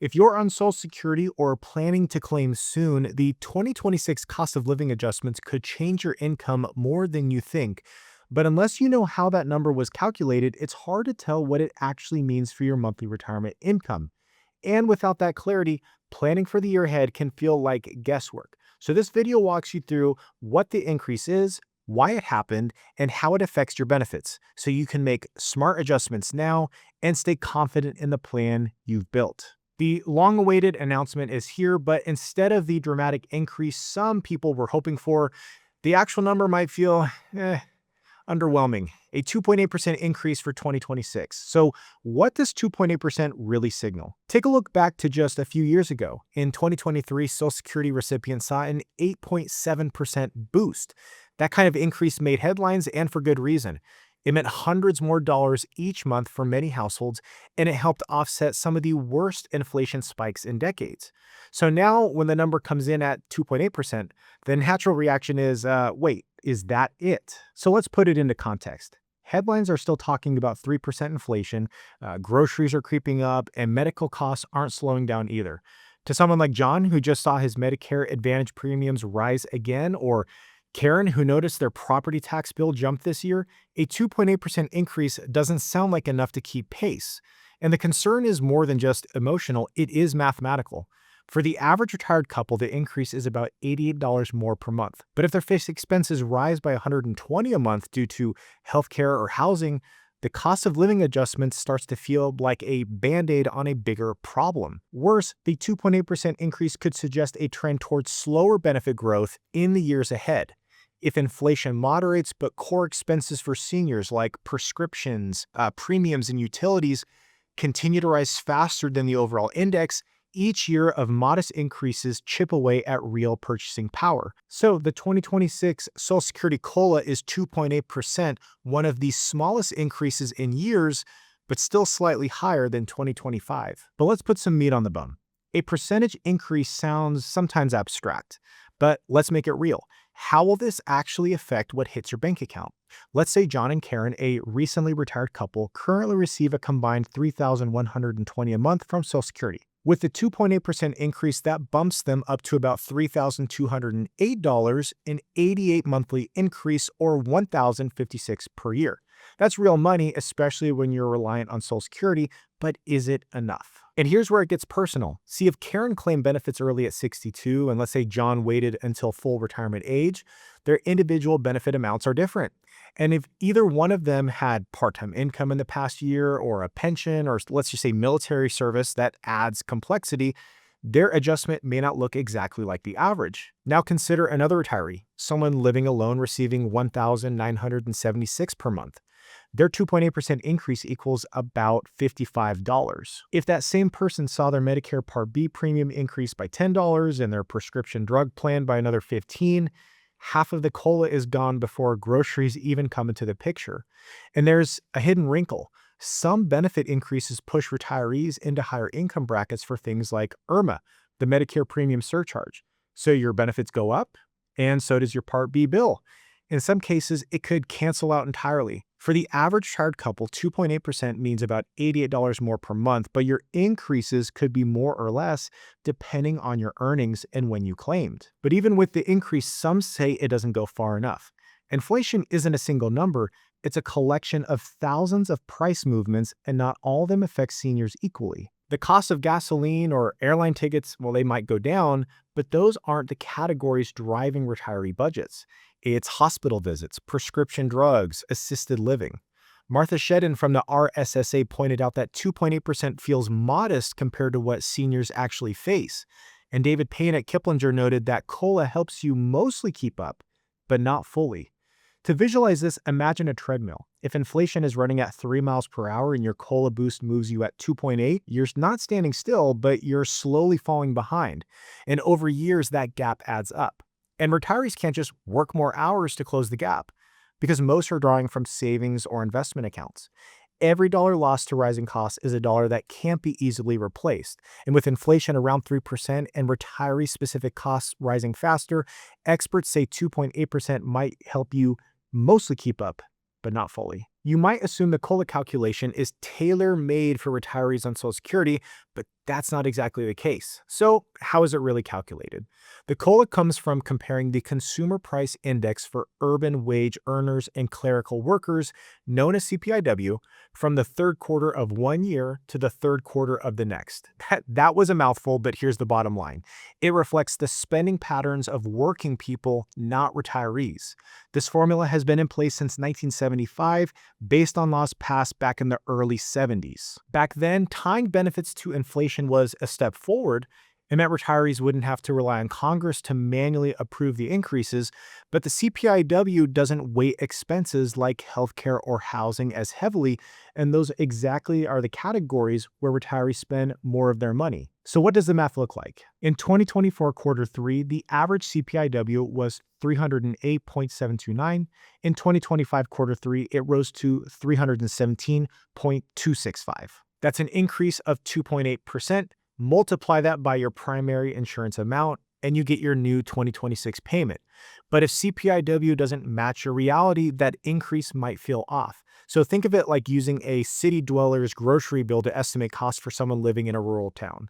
If you're on Social Security or planning to claim soon, the 2026 cost of living adjustments could change your income more than you think. But unless you know how that number was calculated, it's hard to tell what it actually means for your monthly retirement income. And without that clarity, planning for the year ahead can feel like guesswork. So this video walks you through what the increase is, why it happened, and how it affects your benefits, so you can make smart adjustments now and stay confident in the plan you've built. The long awaited announcement is here, but instead of the dramatic increase some people were hoping for, the actual number might feel underwhelming. A 2.8% increase for 2026. So, what does 2.8% really signal? Take a look back to just a few years ago. In 2023, Social Security recipients saw an 8.7% boost. That kind of increase made headlines, and for good reason. It meant hundreds more dollars each month for many households, and it helped offset some of the worst inflation spikes in decades. So now, when the number comes in at 2.8%, the natural reaction is, wait, is that it? So let's put it into context. Headlines are still talking about 3% inflation, groceries are creeping up, and medical costs aren't slowing down either. To someone like John, who just saw his Medicare Advantage premiums rise again, or Karen, who noticed their property tax bill jump this year, a 2.8% increase doesn't sound like enough to keep pace. And the concern is more than just emotional, it is mathematical. For the average retired couple, the increase is about $88 more per month. But if their fixed expenses rise by $120 a month due to healthcare or housing, the cost of living adjustment starts to feel like a band-aid on a bigger problem. Worse, the 2.8% increase could suggest a trend towards slower benefit growth in the years ahead. If inflation moderates, but core expenses for seniors like prescriptions, premiums, and utilities continue to rise faster than the overall index, each year of modest increases chip away at real purchasing power. So the 2026 Social Security COLA is 2.8%, one of the smallest increases in years, but still slightly higher than 2025. But let's put some meat on the bone. A percentage increase sounds sometimes abstract, but let's make it real. How will this actually affect what hits your bank account? Let's say John and Karen, a recently retired couple, currently receive a combined $3,120 a month from Social Security. With the 2.8% increase, that bumps them up to about $3,208, an 88 monthly increase, or $1,056 per year. That's real money, especially when you're reliant on Social Security, but is it enough? And here's where it gets personal. See, if Karen claimed benefits early at 62, and let's say John waited until full retirement age, their individual benefit amounts are different. And if either one of them had part-time income in the past year, or a pension, or let's just say military service, that adds complexity, their adjustment may not look exactly like the average. Now consider another retiree, someone living alone receiving $1,976 per month. Their 2.8% increase equals about $55. If that same person saw their Medicare Part B premium increase by $10 and their prescription drug plan by another $15, half of the COLA is gone before groceries even come into the picture. And there's a hidden wrinkle. Some benefit increases push retirees into higher income brackets for things like IRMA, the Medicare premium surcharge. So your benefits go up, and so does your Part B bill. In some cases, it could cancel out entirely. For the average retired couple, 2.8% means about $88 more per month, but your increases could be more or less depending on your earnings and when you claimed. But even with the increase, some say it doesn't go far enough. Inflation isn't a single number, it's a collection of thousands of price movements, and not all of them affect seniors equally. The cost of gasoline or airline tickets, well, they might go down, but those aren't the categories driving retiree budgets. It's hospital visits, prescription drugs, assisted living. Martha Shedden from the SSA pointed out that 2.8% feels modest compared to what seniors actually face. And David Payne at Kiplinger noted that COLA helps you mostly keep up, but not fully. To visualize this, imagine a treadmill. If inflation is running at 3 miles per hour and your COLA boost moves you at 2.8, you're not standing still, but you're slowly falling behind. And over years, that gap adds up. And retirees can't just work more hours to close the gap, because most are drawing from savings or investment accounts. Every dollar lost to rising costs is a dollar that can't be easily replaced. And with inflation around 3% and retiree-specific costs rising faster, experts say 2.8% might help you mostly keep up, but not fully. You might assume the COLA calculation is tailor-made for retirees on Social Security, but that's not exactly the case. So, how is it really calculated? The COLA comes from comparing the Consumer Price Index for urban wage earners and clerical workers, known as CPIW, from the third quarter of one year to the third quarter of the next. That was a mouthful, but here's the bottom line. It reflects the spending patterns of working people, not retirees. This formula has been in place since 1975 based on laws passed back in the early 70s. Back then, tying benefits to inflation was a step forward. It meant retirees wouldn't have to rely on Congress to manually approve the increases, but the CPIW doesn't weight expenses like healthcare or housing as heavily, and those exactly are the categories where retirees spend more of their money. So what does the math look like? In 2024 quarter 3, the average CPIW was 308.729. In 2025 quarter 3, it rose to 317.265. That's an increase of 2.8%. Multiply that by your primary insurance amount, and you get your new 2026 payment. But if CPIW doesn't match your reality, that increase might feel off. So think of it like using a city dweller's grocery bill to estimate costs for someone living in a rural town.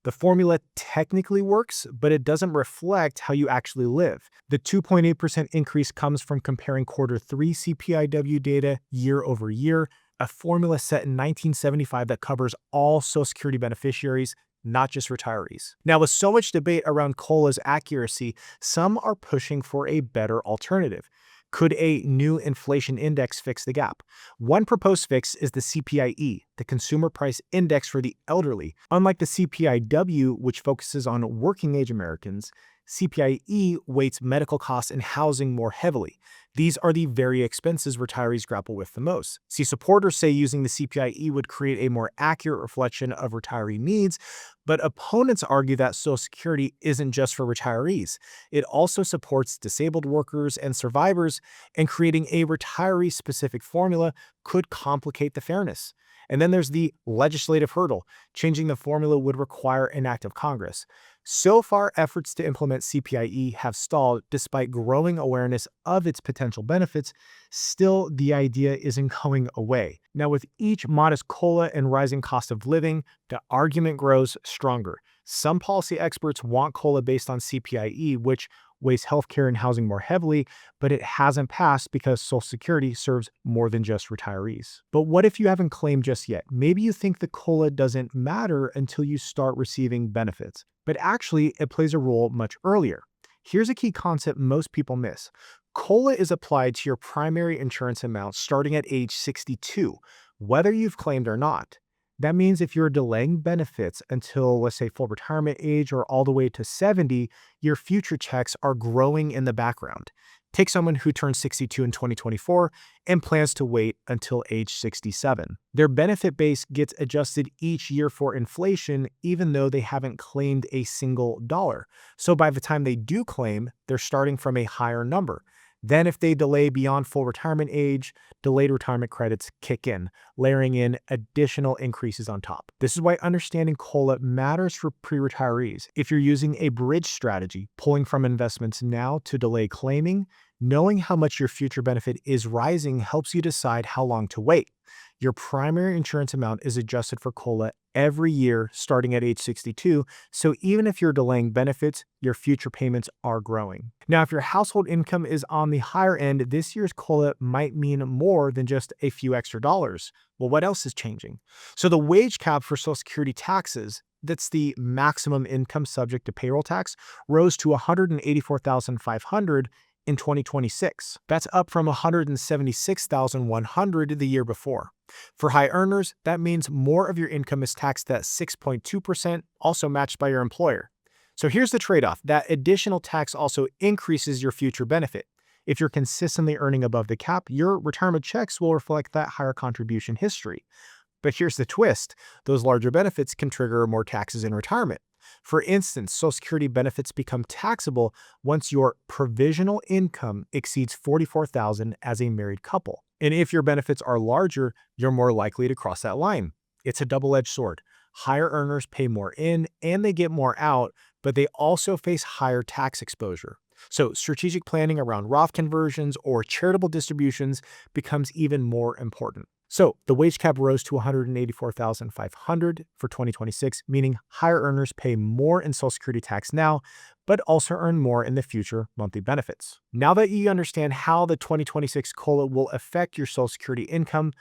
The formula technically works, but it doesn't reflect how you actually live. The 2.8% increase comes from comparing quarter 3 CPIW data year over year, a formula set in 1975 that covers all Social Security beneficiaries, not just retirees. Now, with so much debate around COLA's accuracy, some are pushing for a better alternative. Could a new inflation index fix the gap? One proposed fix is the CPIE, the Consumer Price Index for the elderly. Unlike the CPIW, which focuses on working-age Americans, CPIE weights medical costs and housing more heavily. These are the very expenses retirees grapple with the most. See, supporters say using the CPIE would create a more accurate reflection of retiree needs, but opponents argue that Social Security isn't just for retirees. It also supports disabled workers and survivors, and creating a retiree-specific formula could complicate the fairness. And then there's the legislative hurdle. Changing the formula would require an act of Congress. So far, efforts to implement CPIE have stalled despite growing awareness of its potential benefits. Still, the idea isn't going away. Now, with each modest COLA and rising cost of living, the argument grows stronger. Some policy experts want COLA based on CPIE, which weighs healthcare and housing more heavily, but it hasn't passed because Social Security serves more than just retirees. But what if you haven't claimed just yet? Maybe you think the COLA doesn't matter until you start receiving benefits, but actually it plays a role much earlier. Here's a key concept most people miss. COLA is applied to your primary insurance amount starting at age 62, whether you've claimed or not. That means if you're delaying benefits until, let's say, full retirement age or all the way to 70, your future checks are growing in the background. Take someone who turned 62 in 2024 and plans to wait until age 67. Their benefit base gets adjusted each year for inflation, even though they haven't claimed a single dollar. So by the time they do claim, they're starting from a higher number. Then if they delay beyond full retirement age, delayed retirement credits kick in, layering in additional increases on top. This is why understanding COLA matters for pre-retirees. If you're using a bridge strategy, pulling from investments now to delay claiming, knowing how much your future benefit is rising helps you decide how long to wait. Your primary insurance amount is adjusted for COLA every year starting at age 62, so even if you're delaying benefits, your future payments are growing. Now, if your household income is on the higher end, this year's COLA might mean more than just a few extra dollars. Well, what else is changing? So the wage cap for Social Security taxes, that's the maximum income subject to payroll tax, rose to $184,500 in 2026. That's up from $176,100 the year before. For high earners, that means more of your income is taxed at 6.2%, also matched by your employer. So here's the trade-off. That additional tax also increases your future benefit. If you're consistently earning above the cap, your retirement checks will reflect that higher contribution history. But here's the twist. Those larger benefits can trigger more taxes in retirement. For instance, Social Security benefits become taxable once your provisional income exceeds $44,000 as a married couple. And if your benefits are larger, you're more likely to cross that line. It's a double-edged sword. Higher earners pay more in and they get more out, but they also face higher tax exposure. So, strategic planning around Roth conversions or charitable distributions becomes even more important. So, the wage cap rose to 184,500 for 2026, meaning higher earners pay more in Social Security tax now, but also earn more in the future monthly benefits. Now that you understand how the 2026 COLA will affect your Social Security income,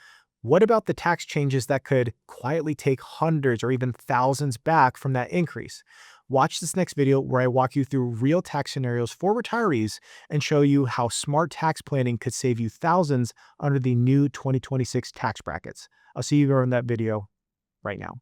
what about the tax changes that could quietly take hundreds or even thousands back from that increase? Watch this next video where I walk you through real tax scenarios for retirees and show you how smart tax planning could save you thousands under the new 2026 tax brackets. I'll see you in that video right now.